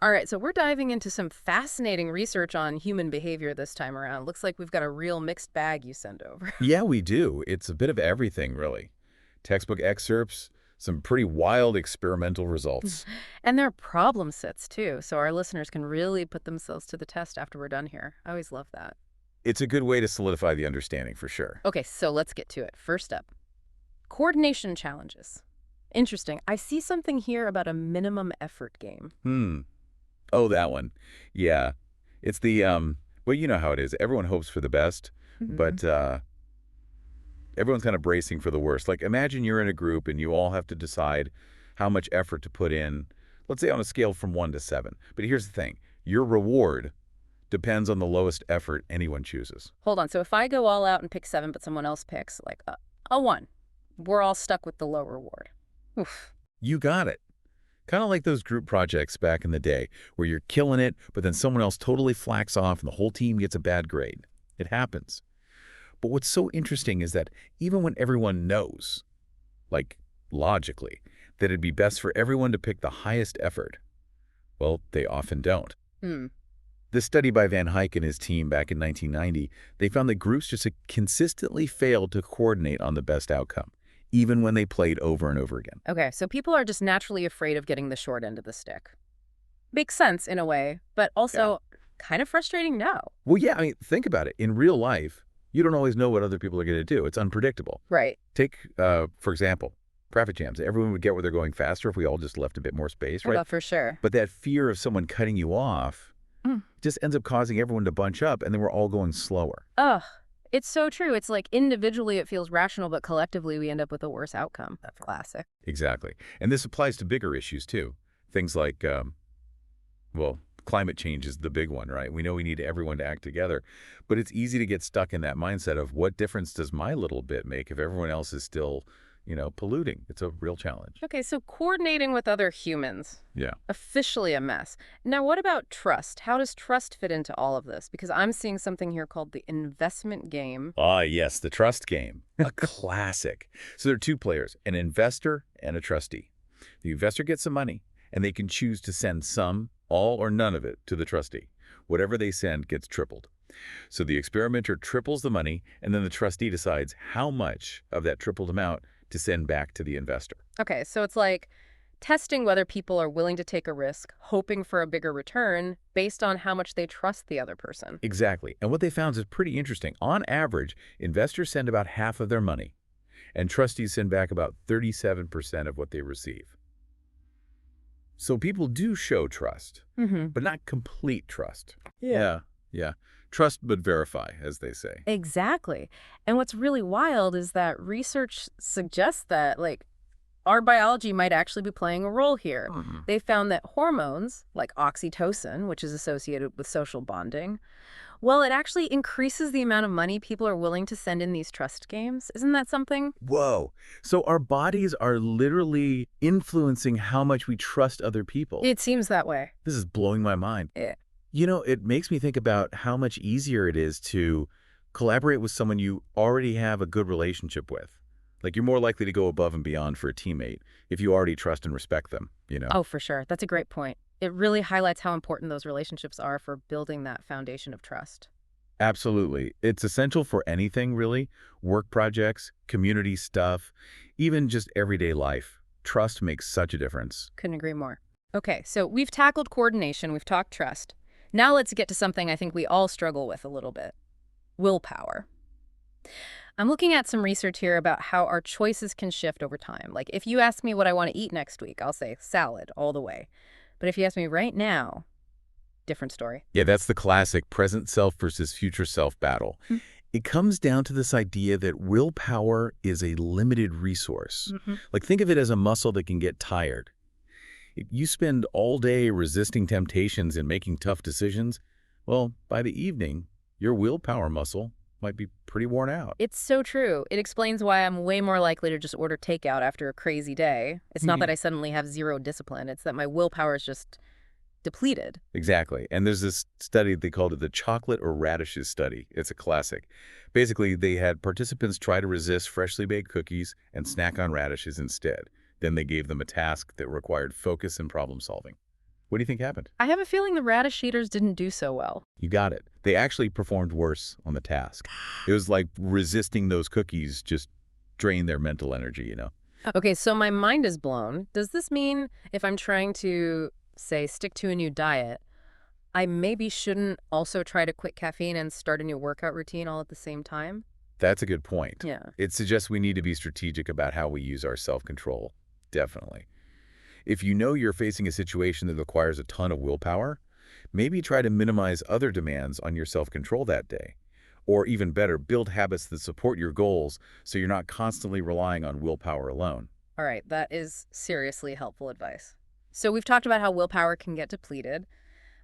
All right, so we're diving into some fascinating research on human behavior this time around. Looks like we've got a real mixed bag you send over. Yeah, we do. It's a bit of everything, really. Textbook excerpts, some pretty wild experimental results. And they're problem sets, too, so our listeners can really put themselves to the test after we're done here. I always love that. It's a good way to solidify the understanding for sure. Okay, so let's get to it. First up, coordination challenges. Interesting. I see something here about a minimum effort game. Hmm. Oh, that one. Yeah. It's well, you know how it is. Everyone hopes for the best, Mhm. but everyone's kind of bracing for the worst. Like, imagine you're in a group and you all have to decide how much effort to put in, let's say on a scale from 1 to 7. But here's the thing. Your reward depends on the lowest effort anyone chooses. Hold on, so if I go all out and pick 7, but someone else picks, like, a 1, we're all stuck with the low reward. Oof. You got it. Kind of like those group projects back in the day where you're killing it, but then someone else totally flaks off and the whole team gets a bad grade. It happens. But what's so interesting is that even when everyone knows, like logically, that it'd be best for everyone to pick the highest effort, well, they often don't. Hmm. This study by Van Hyck and his team back in 1990, they found that groups just consistently failed to coordinate on the best outcome, even when they played over and over again. Okay, so people are just naturally afraid of getting the short end of the stick. Makes sense in a way, but Yeah. also kind of frustrating now. Well, yeah, I mean, think about it. In real life, you don't always know what other people are going to do. It's unpredictable. Right. Take, for example, traffic jams. Everyone would get where they're going faster if we all just left a bit more space, right? Well, for sure. But that fear of someone cutting you off Mm. just ends up causing everyone to bunch up, and then we're all going slower. Ugh. It's so true. It's like individually it feels rational, but collectively we end up with a worse outcome. That's classic. Exactly. And this applies to bigger issues, too. Things like, well, climate change is the big one, right? We know we need everyone to act together, but it's easy to get stuck in that mindset of what difference does my little bit make if everyone else is still, polluting? It's a real challenge. Okay, so coordinating with other humans, Yeah. officially a mess. Now, what about trust? How does trust fit into all of this? Because I'm seeing something here called the investment game. Ah, yes, the trust game. A classic. So there are two players, an investor and a trustee. The investor gets some money, and they can choose to send some, all, or none of it to the trustee. Whatever they send gets tripled. So the experimenter triples the money, and then the trustee decides how much of that tripled amount to send back to the investor. Okay, so it's like testing whether people are willing to take a risk, hoping for a bigger return based on how much they trust the other person. Exactly. And what they found is pretty interesting. On average, investors send about half of their money, and trustees send back about 37% of what they receive. So people do show trust, Mm-hmm. but not complete trust. Yeah, yeah. Trust but verify, as they say. Exactly. And what's really wild is that research suggests that, like, our biology might actually be playing a role here. Mhm. They found that hormones, like oxytocin, which is associated with social bonding, well, it actually increases the amount of money people are willing to send in these trust games. Isn't that something? Whoa. So our bodies are literally influencing how much we trust other people. It seems that way. This is blowing my mind. Yeah. It makes me think about how much easier it is to collaborate with someone you already have a good relationship with. Like, you're more likely to go above and beyond for a teammate if you already trust and respect them. Oh, for sure. That's a great point. It really highlights how important those relationships are for building that foundation of trust. Absolutely. It's essential for anything, really. Work projects, community stuff, even just everyday life. Trust makes such a difference. Couldn't agree more. Okay, so we've tackled coordination, we've talked trust. Now let's get to something I think we all struggle with a little bit: willpower. I'm looking at some research here about how our choices can shift over time. Like, if you ask me what I want to eat next week, I'll say salad all the way. But if you ask me right now, different story. Yeah, that's the classic present self versus future self battle. It comes down to this idea that willpower is a limited resource. Mm-hmm. Like, think of it as a muscle that can get tired. If you spend all day resisting temptations and making tough decisions, well, by the evening, your willpower muscle might be pretty worn out. It's so true. It explains why I'm way more likely to just order takeout after a crazy day. It's not that I suddenly have zero discipline. It's that my willpower is just depleted. Exactly. And there's this study, they called it the chocolate or radishes study. It's a classic. Basically, they had participants try to resist freshly baked cookies and snack on radishes instead. Then they gave them a task that required focus and problem solving. What do you think happened? I have a feeling the radish eaters didn't do so well. You got it. They actually performed worse on the task. It was like resisting those cookies just drained their mental energy. Okay, so my mind is blown. Does this mean if I'm trying to, say, stick to a new diet, I maybe shouldn't also try to quit caffeine and start a new workout routine all at the same time? That's a good point. Yeah. It suggests we need to be strategic about how we use our self-control. Definitely. If you know you're facing a situation that requires a ton of willpower, maybe try to minimize other demands on your self-control that day. Or even better, build habits that support your goals so you're not constantly relying on willpower alone. All right, that is seriously helpful advice. So we've talked about how willpower can get depleted,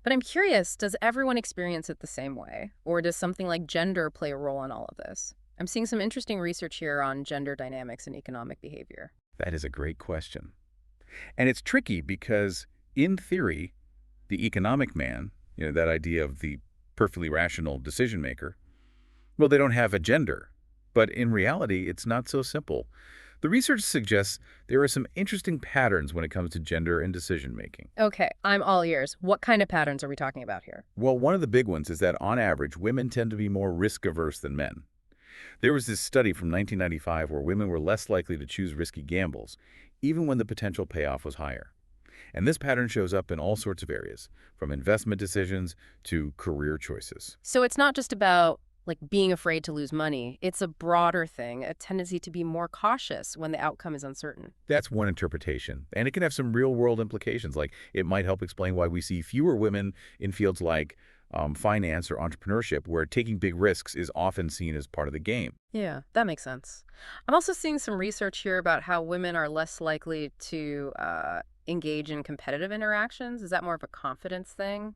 but I'm curious, does everyone experience it the same way? Or does something like gender play a role in all of this? I'm seeing some interesting research here on gender dynamics and economic behavior. That is a great question. And it's tricky because, in theory, the economic man, that idea of the perfectly rational decision maker, well, they don't have a gender. But in reality, it's not so simple. The research suggests there are some interesting patterns when it comes to gender and decision making. Okay, I'm all ears. What kind of patterns are we talking about here? Well, one of the big ones is that on average, women tend to be more risk averse than men. There was this study from 1995 where women were less likely to choose risky gambles, even when the potential payoff was higher. And this pattern shows up in all sorts of areas, from investment decisions to career choices. So it's not just about like being afraid to lose money. It's a broader thing, a tendency to be more cautious when the outcome is uncertain. That's one interpretation, and it can have some real-world implications, like it might help explain why we see fewer women in fields like finance or entrepreneurship, where taking big risks is often seen as part of the game. Yeah, that makes sense. I'm also seeing some research here about how women are less likely to engage in competitive interactions. Is that more of a confidence thing?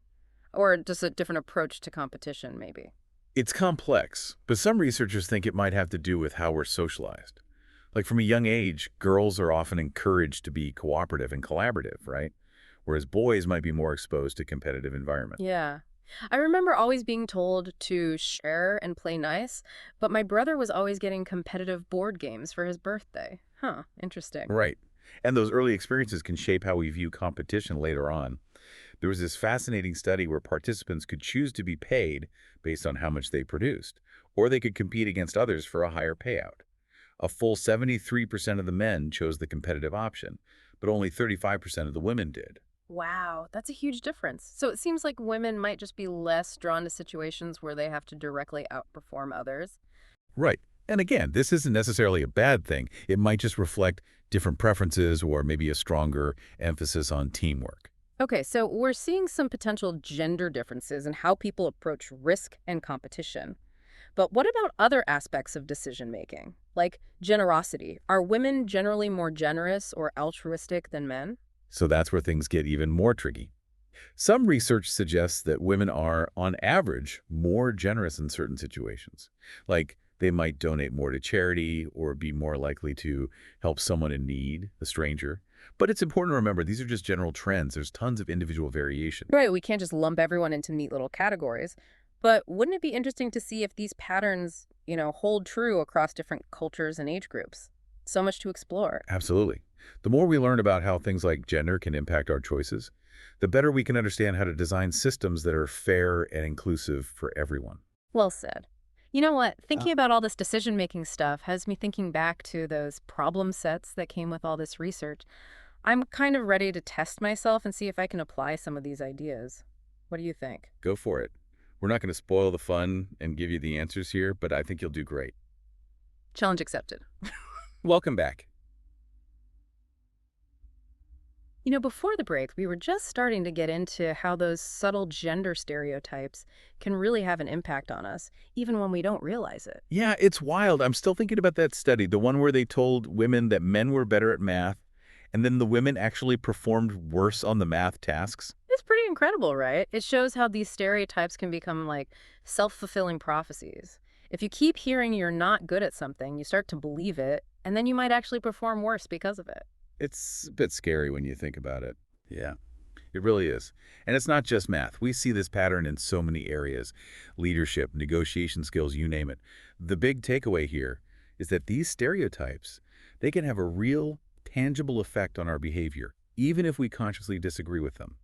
Or just a different approach to competition, maybe? It's complex, but some researchers think it might have to do with how we're socialized. Like from a young age, girls are often encouraged to be cooperative and collaborative, right? Whereas boys might be more exposed to competitive environments. Yeah. I remember always being told to share and play nice, but my brother was always getting competitive board games for his birthday. Huh, interesting. Right. And those early experiences can shape how we view competition later on. There was this fascinating study where participants could choose to be paid based on how much they produced, or they could compete against others for a higher payout. A full 73% of the men chose the competitive option, but only 35% of the women did. Wow, that's a huge difference. So it seems like women might just be less drawn to situations where they have to directly outperform others. Right. And again, this isn't necessarily a bad thing. It might just reflect different preferences or maybe a stronger emphasis on teamwork. Okay, so we're seeing some potential gender differences in how people approach risk and competition. But what about other aspects of decision making, like generosity? Are women generally more generous or altruistic than men? So that's where things get even more tricky. Some research suggests that women are, on average, more generous in certain situations. Like they might donate more to charity or be more likely to help someone in need, a stranger. But it's important to remember these are just general trends. There's tons of individual variation. Right, we can't just lump everyone into neat little categories. But wouldn't it be interesting to see if these patterns, hold true across different cultures and age groups? So much to explore. Absolutely. The more we learn about how things like gender can impact our choices, the better we can understand how to design systems that are fair and inclusive for everyone. Well said. You know what? Thinking about all this decision-making stuff has me thinking back to those problem sets that came with all this research. I'm kind of ready to test myself and see if I can apply some of these ideas. What do you think? Go for it. We're not going to spoil the fun and give you the answers here, but I think you'll do great. Challenge accepted. Welcome back. Before the break, we were just starting to get into how those subtle gender stereotypes can really have an impact on us, even when we don't realize it. Yeah, it's wild. I'm still thinking about that study, the one where they told women that men were better at math, and then the women actually performed worse on the math tasks. It's pretty incredible, right? It shows how these stereotypes can become like self-fulfilling prophecies. If you keep hearing you're not good at something, you start to believe it, and then you might actually perform worse because of it. It's a bit scary when you think about it. Yeah, it really is. And it's not just math. We see this pattern in so many areas. Leadership, negotiation skills, you name it. The big takeaway here is that these stereotypes, they can have a real, tangible effect on our behavior, even if we consciously disagree with them.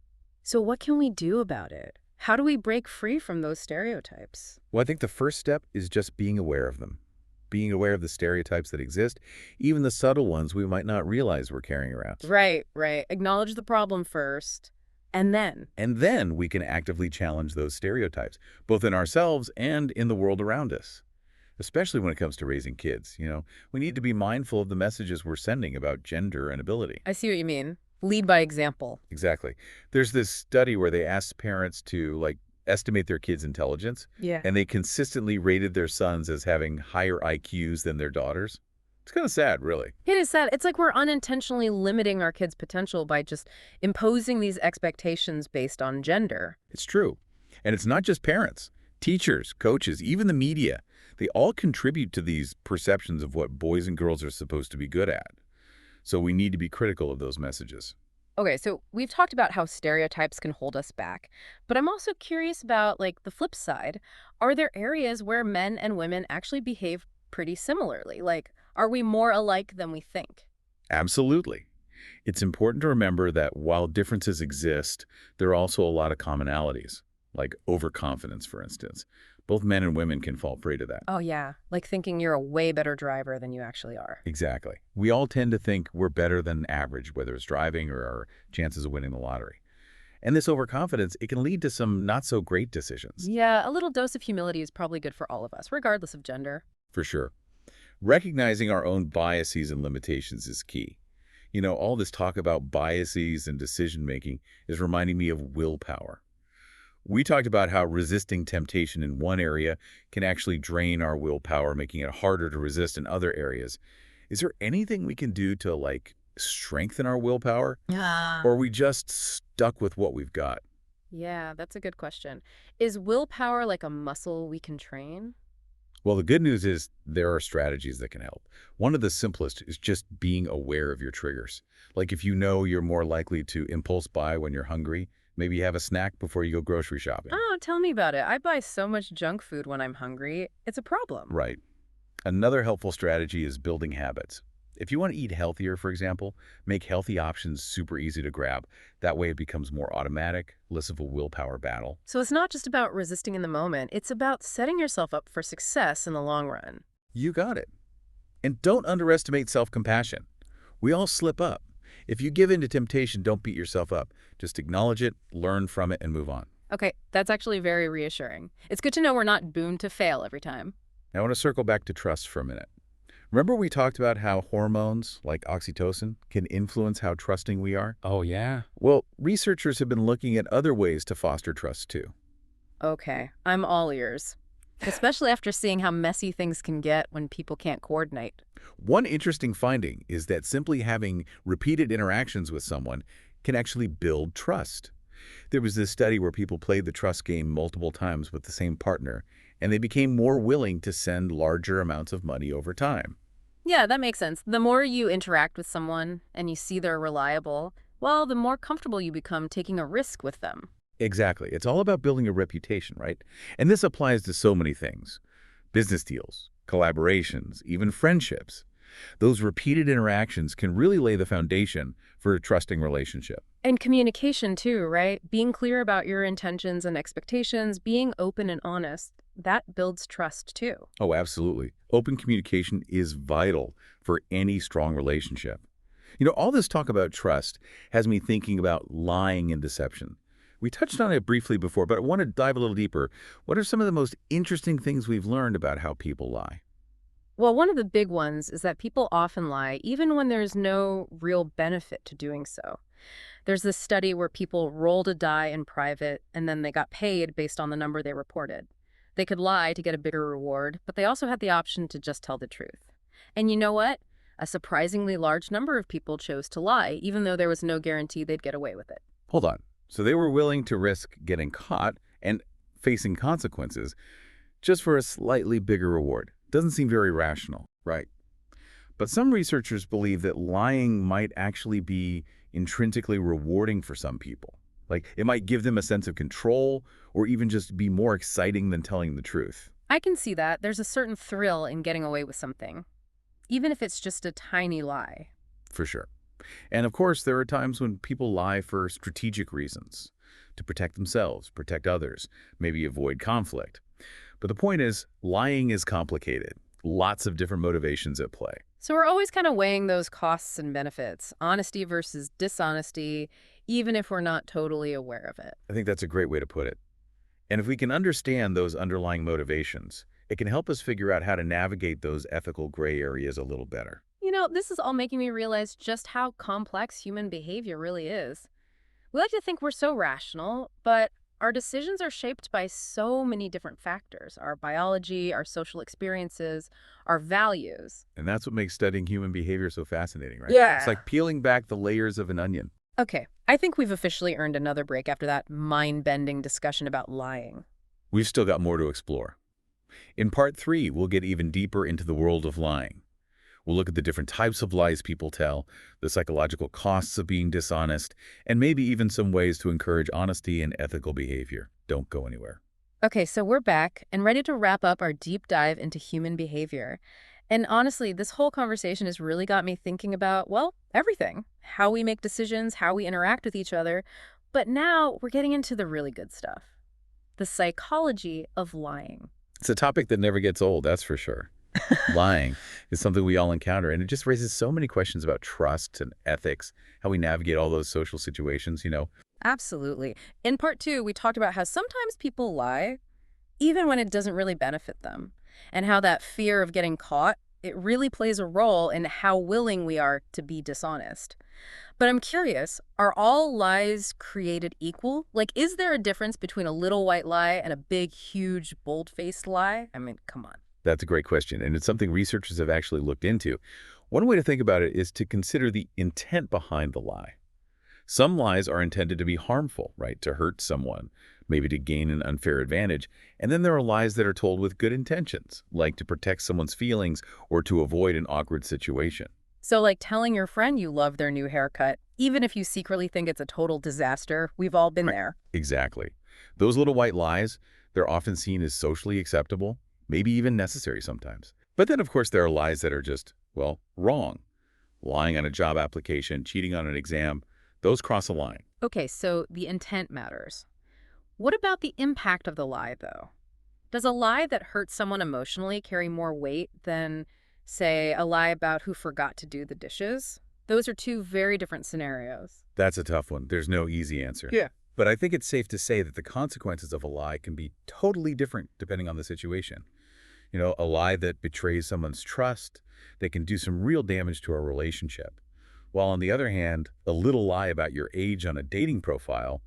So what can we do about it? How do we break free from those stereotypes? Well, I think the first step is just being aware of them. Being aware of the stereotypes that exist, even the subtle ones we might not realize we're carrying around. Right, right. Acknowledge the problem first. And then, And then we can actively challenge those stereotypes, both in ourselves and in the world around us. Especially when it comes to raising kids, we need to be mindful of the messages we're sending about gender and ability. I see what you mean. Lead by example. Exactly. There's this study where they asked parents to, estimate their kids' intelligence, Yeah. and they consistently rated their sons as having higher IQs than their daughters. It's kind of sad, really. It is sad. It's like we're unintentionally limiting our kids' potential by just imposing these expectations based on gender. It's true. And it's not just parents. Teachers, coaches, even the media, they all contribute to these perceptions of what boys and girls are supposed to be good at. So we need to be critical of those messages. Okay, so we've talked about how stereotypes can hold us back, but I'm also curious about the flip side. Are there areas where men and women actually behave pretty similarly? Like, are we more alike than we think? Absolutely. It's important to remember that while differences exist, there are also a lot of commonalities, like overconfidence, for instance. Both men and women can fall prey to that. Oh, yeah. Like thinking you're a way better driver than you actually are. Exactly. We all tend to think we're better than average, whether it's driving or our chances of winning the lottery. And this overconfidence, it can lead to some not so great decisions, Yeah, a little dose of humility is probably good for all of us, regardless of gender. for sure. Recognizing our own biases and limitations is key. All this talk about biases and decision-making is reminding me of willpower. We talked about how resisting temptation in one area can actually drain our willpower, making it harder to resist in other areas. Is there anything we can do to, strengthen our willpower? Yeah. Or are we just stuck with what we've got? Yeah, that's a good question. Is willpower like a muscle we can train? Well, the good news is there are strategies that can help. One of the simplest is just being aware of your triggers. Like if you know you're more likely to impulse buy when you're hungry, maybe have a snack before you go grocery shopping. Oh, tell me about it. I buy so much junk food when I'm hungry. It's a problem. Right. Another helpful strategy is building habits. If you want to eat healthier, for example, make healthy options super easy to grab. That way it becomes more automatic, less of a willpower battle. So it's not just about resisting in the moment, it's about setting yourself up for success in the long run. You got it. And don't underestimate self-compassion. We all slip up. If you give in to temptation, don't beat yourself up. Just acknowledge it, learn from it, and move on. Okay, that's actually very reassuring. It's good to know we're not doomed to fail every time. Now I want to circle back to trust for a minute. Remember we talked about how hormones, like oxytocin, can influence how trusting we are? Oh, yeah? Well, researchers have been looking at other ways to foster trust, too. Okay, I'm all ears. Especially after seeing how messy things can get when people can't coordinate. One interesting finding is that simply having repeated interactions with someone can actually build trust. There was this study where people played the trust game multiple times with the same partner, and they became more willing to send larger amounts of money over time. Yeah, that makes sense. The more you interact with someone and you see they're reliable, well, the more comfortable you become taking a risk with them. Exactly. It's all about building a reputation, right? And this applies to so many things. Business deals, collaborations, even friendships. Those repeated interactions can really lay the foundation for a trusting relationship. And communication too, right? Being clear about your intentions and expectations, being open and honest, that builds trust too. Oh, absolutely. Open communication is vital for any strong relationship. All this talk about trust has me thinking about lying and deception. We touched on it briefly before, but I want to dive a little deeper. What are some of the most interesting things we've learned about how people lie? Well, one of the big ones is that people often lie even when there's no real benefit to doing so. There's this study where people rolled a die in private and then they got paid based on the number they reported. They could lie to get a bigger reward, but they also had the option to just tell the truth. And you know what? A surprisingly large number of people chose to lie, even though there was no guarantee they'd get away with it. Hold on. So they were willing to risk getting caught and facing consequences just for a slightly bigger reward. Doesn't seem very rational, right? But some researchers believe that lying might actually be intrinsically rewarding for some people. Like it might give them a sense of control or even just be more exciting than telling the truth. I can see that. There's a certain thrill in getting away with something, even if it's just a tiny lie. For sure. And of course, there are times when people lie for strategic reasons. to protect themselves, protect others, maybe avoid conflict. But the point is, lying is complicated. Lots of different motivations at play. So we're always kind of weighing those costs and benefits, honesty versus dishonesty, even if we're not totally aware of it. I think that's a great way to put it. And if we can understand those underlying motivations, it can help us figure out how to navigate those ethical gray areas a little better. This is all making me realize just how complex human behavior really is. We like to think we're so rational, but our decisions are shaped by so many different factors: our biology, our social experiences, our values. And that's what makes studying human behavior so fascinating, right? It's Yeah. like peeling back the layers of an onion. Okay, I think we've officially earned another break after that mind-bending discussion about lying. We've still got more to explore. In part 3, we'll get even deeper into the world of lying. We'll look at the different types of lies people tell, the psychological costs of being dishonest, and maybe even some ways to encourage honesty and ethical behavior. Don't go anywhere. Okay, so we're back and ready to wrap up our deep dive into human behavior. And honestly, this whole conversation has really got me thinking about, well, everything. How we make decisions, how we interact with each other. But now we're getting into the really good stuff. The psychology of lying. It's a topic that never gets old, that's for sure. Lying is something we all encounter, and it just raises so many questions about trust and ethics, how we navigate all those social situations. Absolutely. In part 2, we talked about how sometimes people lie, even when it doesn't really benefit them, and how that fear of getting caught, it really plays a role in how willing we are to be dishonest. But I'm curious, are all lies created equal? Like, is there a difference between a little white lie and a big, huge, bold-faced lie? I mean, come on. That's a great question, and it's something researchers have actually looked into. One way to think about it is to consider the intent behind the lie. Some lies are intended to be harmful, right, to hurt someone, maybe to gain an unfair advantage. And then there are lies that are told with good intentions, like to protect someone's feelings or to avoid an awkward situation. So, like telling your friend you love their new haircut, even if you secretly think it's a total disaster, we've all been Right. there. Exactly. Those little white lies, they're often seen as socially acceptable, maybe even necessary sometimes. But then, of course, there are lies that are just, well, wrong. Lying on a job application, cheating on an exam, those cross a line. Okay, so the intent matters. What about the impact of the lie, though? Does a lie that hurts someone emotionally carry more weight than, say, a lie about who forgot to do the dishes? Those are two very different scenarios. That's a tough one. There's no easy answer. Yeah. But I think it's safe to say that the consequences of a lie can be totally different depending on the situation. A lie that betrays someone's trust, that can do some real damage to our relationship. While on the other hand, a little lie about your age on a dating profile,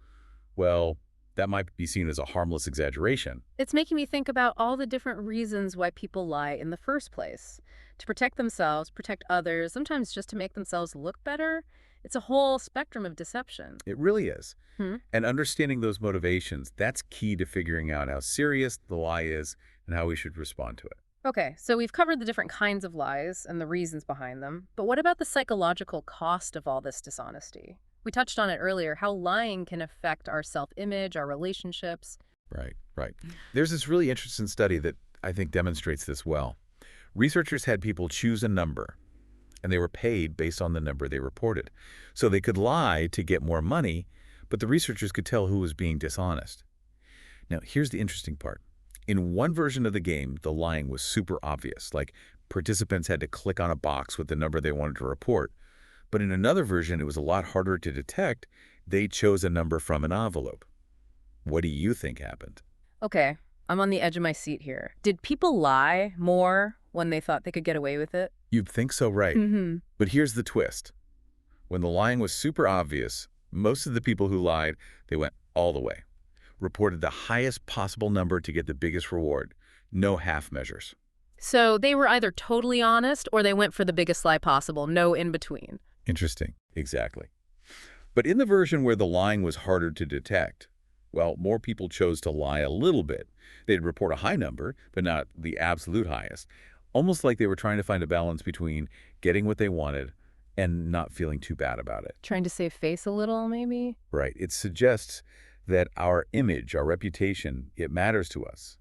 well, that might be seen as a harmless exaggeration. It's making me think about all the different reasons why people lie in the first place. To protect themselves, protect others, sometimes just to make themselves look better. It's a whole spectrum of deception. It really is. Hmm? And understanding those motivations, that's key to figuring out how serious the lie is and how we should respond to it. Okay, so we've covered the different kinds of lies and the reasons behind them, but what about the psychological cost of all this dishonesty? We touched on it earlier, how lying can affect our self-image, our relationships. Right, right. There's this really interesting study that I think demonstrates this well. Researchers had people choose a number, and they were paid based on the number they reported. So they could lie to get more money, but the researchers could tell who was being dishonest. Now, here's the interesting part. In one version of the game, the lying was super obvious, like participants had to click on a box with the number they wanted to report. But in another version, it was a lot harder to detect. They chose a number from an envelope. What do you think happened? Okay, I'm on the edge of my seat here. Did people lie more when they thought they could get away with it? You'd think so, right? Mm-hmm. But here's the twist. When the lying was super obvious, most of the people who lied, they went all the way. Reported the highest possible number to get the biggest reward. No half measures. So they were either totally honest or they went for the biggest lie possible, no in between. Interesting. Exactly. But in the version where the lying was harder to detect, well, more people chose to lie a little bit. They'd report a high number, but not the absolute highest. Almost like they were trying to find a balance between getting what they wanted and not feeling too bad about it. Trying to save face a little, maybe? Right. It suggests that our image, our reputation, it matters to us.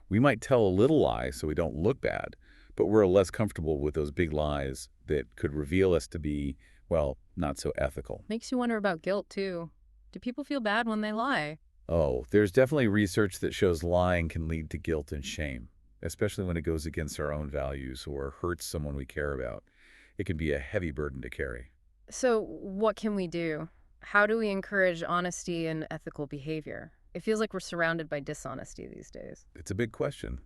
We might tell a little lie so we don't look bad, but we're less comfortable with those big lies that could reveal us to be, well, not so ethical. Makes you wonder about guilt, too. Do people feel bad when they lie? Oh, there's definitely research that shows lying can lead to guilt and shame, especially when it goes against our own values or hurts someone we care about. It can be a heavy burden to carry. So, what can we do? How do we encourage honesty and ethical behavior? It feels like we're surrounded by dishonesty these days. It's a big question,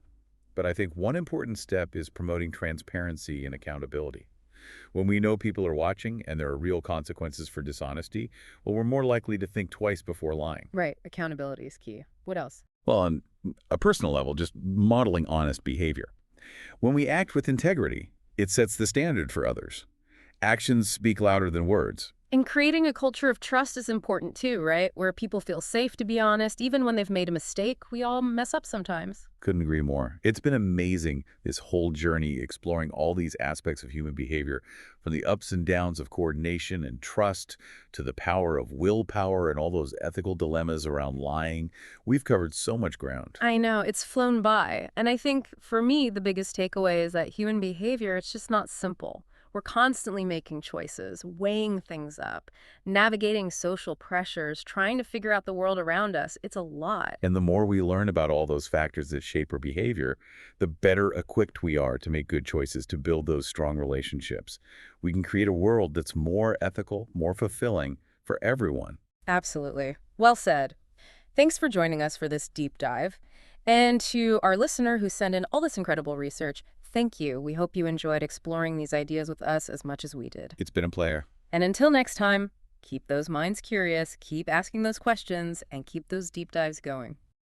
but I think one important step is promoting transparency and accountability. When we know people are watching and there are real consequences for dishonesty, well, we're more likely to think twice before lying. Right, accountability is key. What else? Well, on a personal level, just modeling honest behavior. When we act with integrity, it sets the standard for others. Actions speak louder than words. And creating a culture of trust is important too, right? Where people feel safe to be honest, even when they've made a mistake. We all mess up sometimes. Couldn't agree more. It's been amazing, this whole journey exploring all these aspects of human behavior, from the ups and downs of coordination and trust to the power of willpower and all those ethical dilemmas around lying. We've covered so much ground. I know, it's flown by. And I think for me, the biggest takeaway is that human behavior, it's just not simple. We're constantly making choices, weighing things up, navigating social pressures, trying to figure out the world around us. It's a lot. And the more we learn about all those factors that shape our behavior, the better equipped we are to make good choices to build those strong relationships. We can create a world that's more ethical, more fulfilling for everyone. Absolutely. Well said. Thanks for joining us for this deep dive. And to our listener who sent in all this incredible research, thank you. We hope you enjoyed exploring these ideas with us as much as we did. It's been a pleasure. And until next time, keep those minds curious, keep asking those questions, and keep those deep dives going.